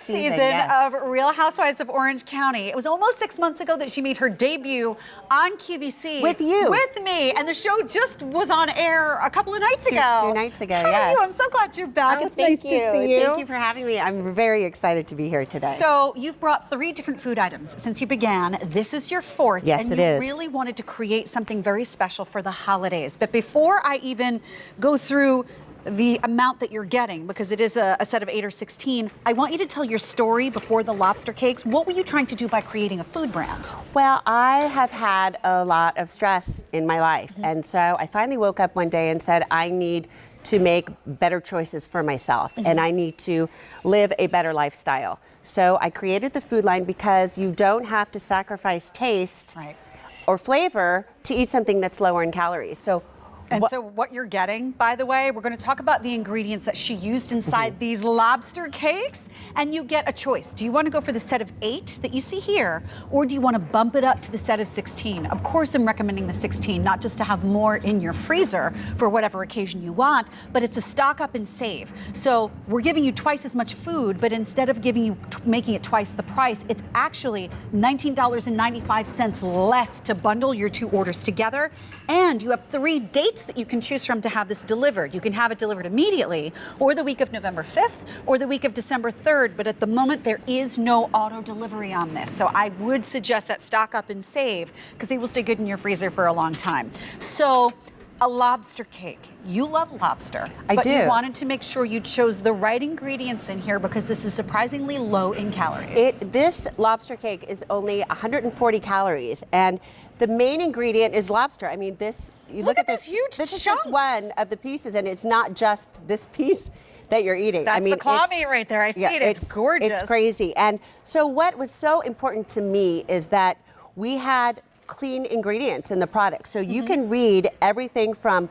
season yes. of Real Housewives of Orange County. It was almost 6 months ago that she made her debut on QVC. With you. With me. And the show just was on air a couple of nights ago. Two nights ago, How yes. are you? I'm so glad you're back. Oh, It's nice to see you. Thank you for having me. I'm very excited to be here today. So you've brought 3 different food items since you began. This is your 4th. Yes, and it is. you really wanted to create something very special for the holidays. But before I even go through the amount that you're getting, because it is a set of 8 or 16, I want you to tell your story before the lobster cakes. What were you trying to do by creating a food brand? Well, I have had a lot of stress in my life. And so I finally woke up one day and said, I need to make better choices for myself and I need to live a better lifestyle. So I created the food line because you don't have to sacrifice taste or flavor to eat something that's lower in calories. So what you're getting, by the way, we're going to talk about the ingredients that she used inside these lobster cakes, and you get a choice. Do you want to go for the set of 8 that you see here, or do you want to bump it up to the set of 16? Of course, I'm recommending the 16, not just to have more in your freezer for whatever occasion you want, but it's a stock up and save. So we're giving you twice as much food, but instead of making it twice the price, it's actually $19.95 less to bundle your 2 orders together, and you have 3 dates that you can choose from to have this delivered. You can have it delivered immediately, or the week of November 5th, or the week of December 3rd, but at the moment there is no auto delivery on this. So I would suggest that stock up and save, because they will stay good in your freezer for a long time. So a lobster cake. You love lobster. I but do. You wanted to make sure you chose the right ingredients in here because this is surprisingly low in calories. This lobster cake is only 140 calories, and the main ingredient is lobster. I mean, look at this huge This is chunks. just one of the pieces, and it's not just this piece that you're eating. That's I mean, the claw meat right there. I see it. It's gorgeous. It's crazy. And so what was so important to me is that we had clean ingredients in the product. So you can read everything from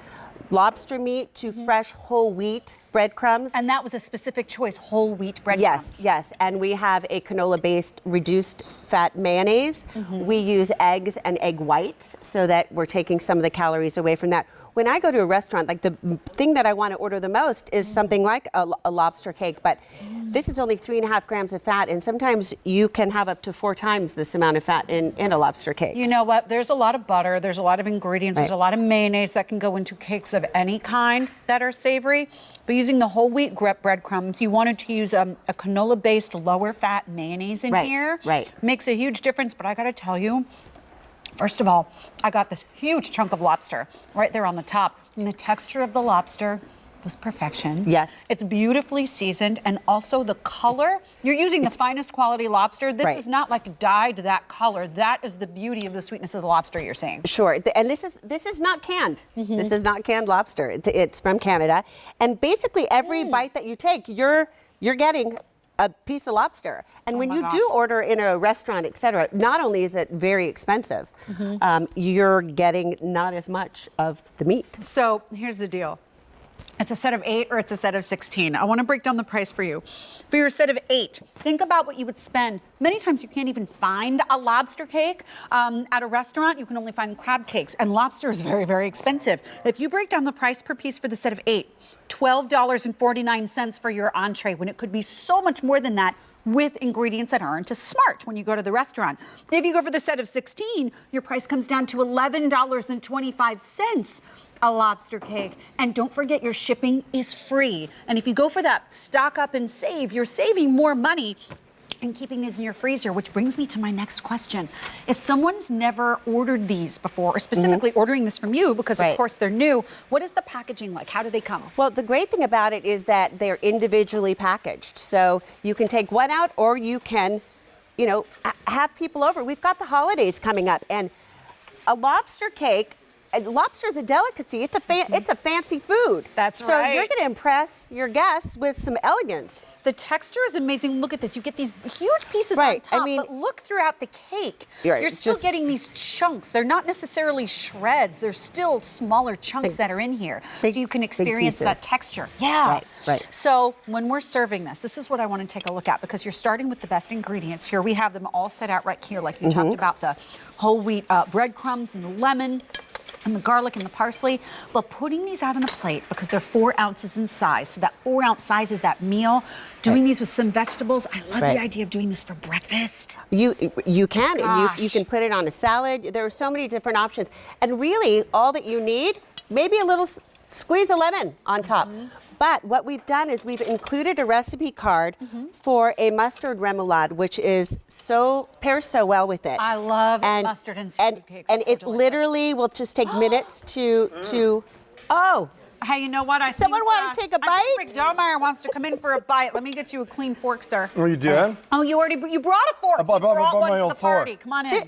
lobster meat to fresh whole wheat breadcrumbs. And that was a specific choice, whole wheat breadcrumbs. Yes. And we have a canola-based reduced fat mayonnaise. We use eggs and egg whites so that we're taking some of the calories away from that. When I go to a restaurant, like the thing that I want to order the most is something like a lobster cake, but this is only 3.5 grams of fat, and sometimes you can have up to 4 times this amount of fat in a lobster cake. You know what? There's a lot of butter, there's a lot of ingredients, there's a lot of mayonnaise that can go into cakes of any kind that are savory. But using the whole wheat breadcrumbs, you wanted to use a canola-based lower fat mayonnaise in here. Makes a huge difference, but I gotta tell you, first of all, I got this huge chunk of lobster right there on the top. And the texture of the lobster was perfection. Yes. It's beautifully seasoned, and also the color. You're using the finest quality lobster. This is not like dyed that color. That is the beauty of the sweetness of the lobster you're seeing. Sure, and this is not canned. This is not canned lobster. It's from Canada, and basically every bite that you take, you're getting a piece of lobster. And when you do order in a restaurant, etc., not only is it very expensive, you're getting not as much of the meat. So here's the deal. It's a set of 8 or it's a set of 16. I want to break down the price for you. For your set of 8, think about what you would spend. Many times you can't even find a lobster cake. At a restaurant, you can only find crab cakes, and lobster is very, very expensive. If you break down the price per piece for the set of 8, $12.49 for your entree, when it could be so much more than that with ingredients that aren't as smart when you go to the restaurant. If you go for the set of 16, your price comes down to $11.25 a lobster cake. And don't forget, your shipping is free. And if you go for that stock up and save, you're saving more money and keeping these in your freezer, which brings me to my next question. If someone's never ordered these before, or specifically ordering this from you, because of course they're new, what is the packaging like? How do they come? Well, the great thing about it is that they're individually packaged. So you can take one out, or you can, have people over. We've got the holidays coming up, and a lobster cake, lobster is a delicacy. It's a fancy food. That's so right. So you're going to impress your guests with some elegance. The texture is amazing. Look at this. You get these huge pieces on top, but look throughout the cake. You're still getting these chunks. They're not necessarily shreds. They're still smaller chunks that are in here. So you can experience that texture. Yeah. Right. So when we're serving this is what I want to take a look at, because you're starting with the best ingredients. Here we have them all set out right here, like you talked about, the whole wheat breadcrumbs and the lemon. and the garlic and the parsley, but putting these out on a plate because they're 4 ounces in size. So that 4 ounce size is that meal. Doing these with some vegetables. I love the idea of doing this for breakfast. You can. You can put it on a salad. There are so many different options. And really, all that you need, maybe a little squeeze of lemon on top. But what we've done is we've included a recipe card for a mustard remoulade, which pairs so well with it. I love mustard and seafood cakes. And it literally will just take minutes to. Oh. Hey, you know what? Someone want to take a bite? I think Rick Domeyer wants to come in for a bite. Let me get you a clean fork, sir. What are you doing? Oh, you brought a fork. I brought one my to old the party. fork. Come on in.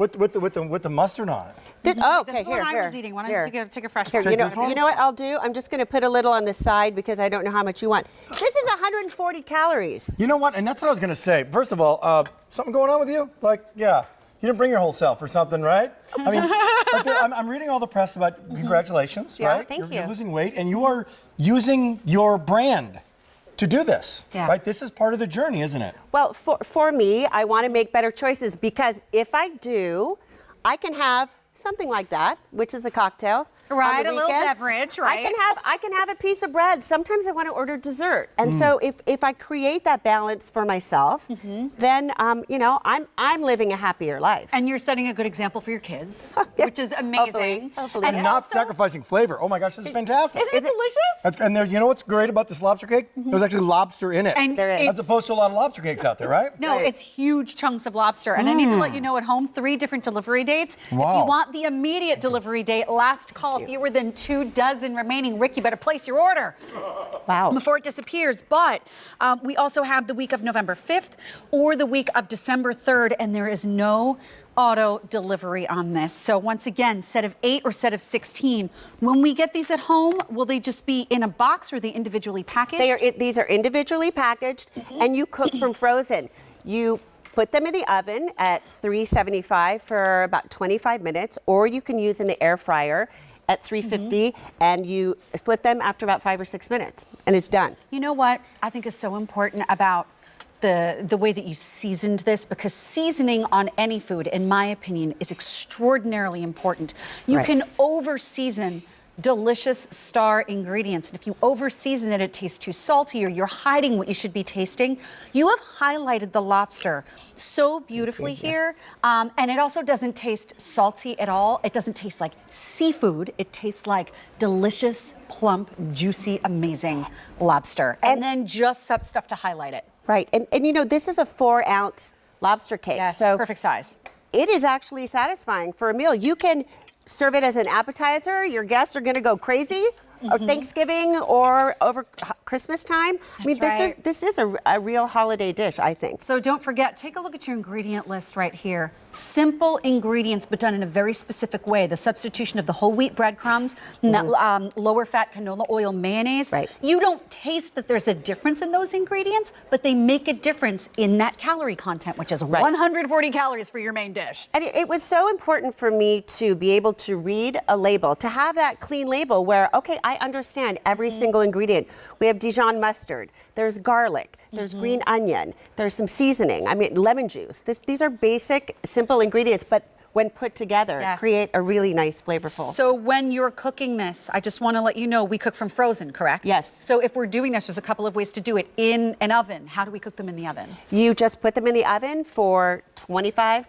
With the mustard on it. This Okay, is the one I was eating. Why don't you take a fresh one? You know what I'll do? I'm just going to put a little on the side because I don't know how much you want. This is 140 calories. You know what? And that's what I was going to say. First of all, something going on with you? You didn't bring your whole self or something, right? I mean, I'm reading all the press about congratulations, right? Thank you. You're losing weight, and you are using your brand to do this, right? This is part of the journey, isn't it? Well, for me, I want to make better choices because if I do, I can have something like that, which is a cocktail. Right, a little beverage, right? I can have a piece of bread. Sometimes I want to order dessert. And so if I create that balance for myself, then I'm living a happier life. And you're setting a good example for your kids, which is amazing. Hopefully. And not sacrificing flavor. Oh my gosh, this is fantastic. Isn't it delicious? And there's, you know what's great about this lobster cake? There's actually lobster in it. And there is. As opposed to a lot of lobster cakes out there, right? No, it's huge chunks of lobster. And I need to let you know at home, 3 different delivery dates. Wow. If you want the immediate delivery date, last call, fewer than 2 dozen remaining. Rick, you better place your order. Wow. Before it disappears. But we also have the week of November 5th or the week of December 3rd, and there is no auto delivery on this. So once again, set of 8 or set of 16. When we get these at home, will they just be in a box or are they individually packaged? These are individually packaged, and you cook from frozen. You put them in the oven at 375 for about 25 minutes, or you can use in the air fryer at 350, and you flip them after about 5 or 6 minutes, and it's done. You know what I think is so important about the way that you seasoned this, because seasoning on any food, in my opinion, is extraordinarily important. You can over-season delicious star ingredients. And if you over-season it, it tastes too salty or you're hiding what you should be tasting. You have highlighted the lobster so beautifully here. And it also doesn't taste salty at all. It doesn't taste like seafood. It tastes like delicious, plump, juicy, amazing lobster. And then just some stuff to highlight it. Right. And you know, this is a 4-ounce lobster cake. Yes, so perfect size. It is actually satisfying for a meal. You can serve it as an appetizer. Your guests are going to go crazy. Or Thanksgiving or over Christmas time. I mean, this is a real holiday dish, I think. So don't forget, take a look at your ingredient list right here. Simple ingredients, but done in a very specific way. The substitution of the whole wheat breadcrumbs, and that lower fat canola oil mayonnaise. Right. You don't taste that there's a difference in those ingredients, but they make a difference in that calorie content, which is 140 calories for your main dish. And it was so important for me to be able to read a label, to have that clean label where, okay, I understand every single ingredient. We have Dijon mustard, there's garlic, there's green onion, there's some seasoning, I mean lemon juice. These are basic, simple ingredients, but when put together, create a really nice, flavorful. So when you're cooking this, I just want to let you know we cook from frozen, correct? Yes. So if we're doing this, there's a couple of ways to do it. In an oven, how do we cook them in the oven? You just put them in the oven for 25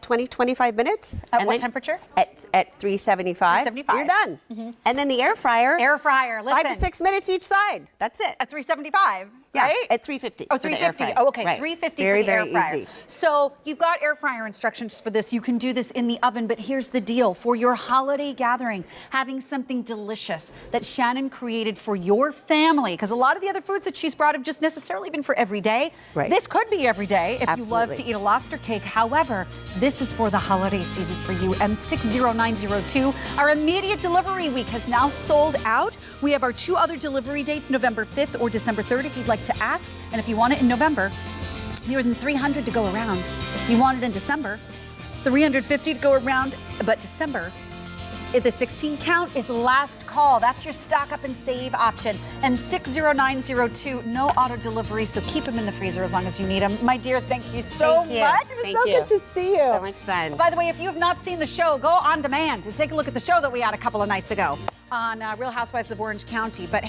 minutes. At what temperature? At 375. 375. You're done. And then the air fryer. Air fryer, listen. 5 to 6 minutes each side. That's it. At 375, right? At 350. Oh, for the 350. air fryer. Oh, okay. Right. 350 very, for the air very fryer. Easy. So you've got air fryer instructions for this. You can do this in the oven, but here's the deal. For your holiday gathering, having something delicious that Shannon created for your family, because a lot of the other foods that she's brought have just necessarily been for every day. Right. This could be every day if Absolutely. you love to eat a lobster cake. However, this is for the holiday season for you. M60902. Our immediate delivery week has now sold out. We have our 2 other delivery dates, November 5th or December 3rd, if you'd like to ask. And if you want it in November, fewer than 300 to go around. If you want it in December, 350 to go around, but December, The 16 count is last call. That's your stock up and save option. And 60902, no auto delivery, so keep them in the freezer as long as you need them. My dear, thank you so Thank you. much. It was Thank so you. good to see you. So much fun. By the way, if you have not seen the show, go on demand and take a look at the show that we had a couple of nights ago on Real Housewives of Orange County. But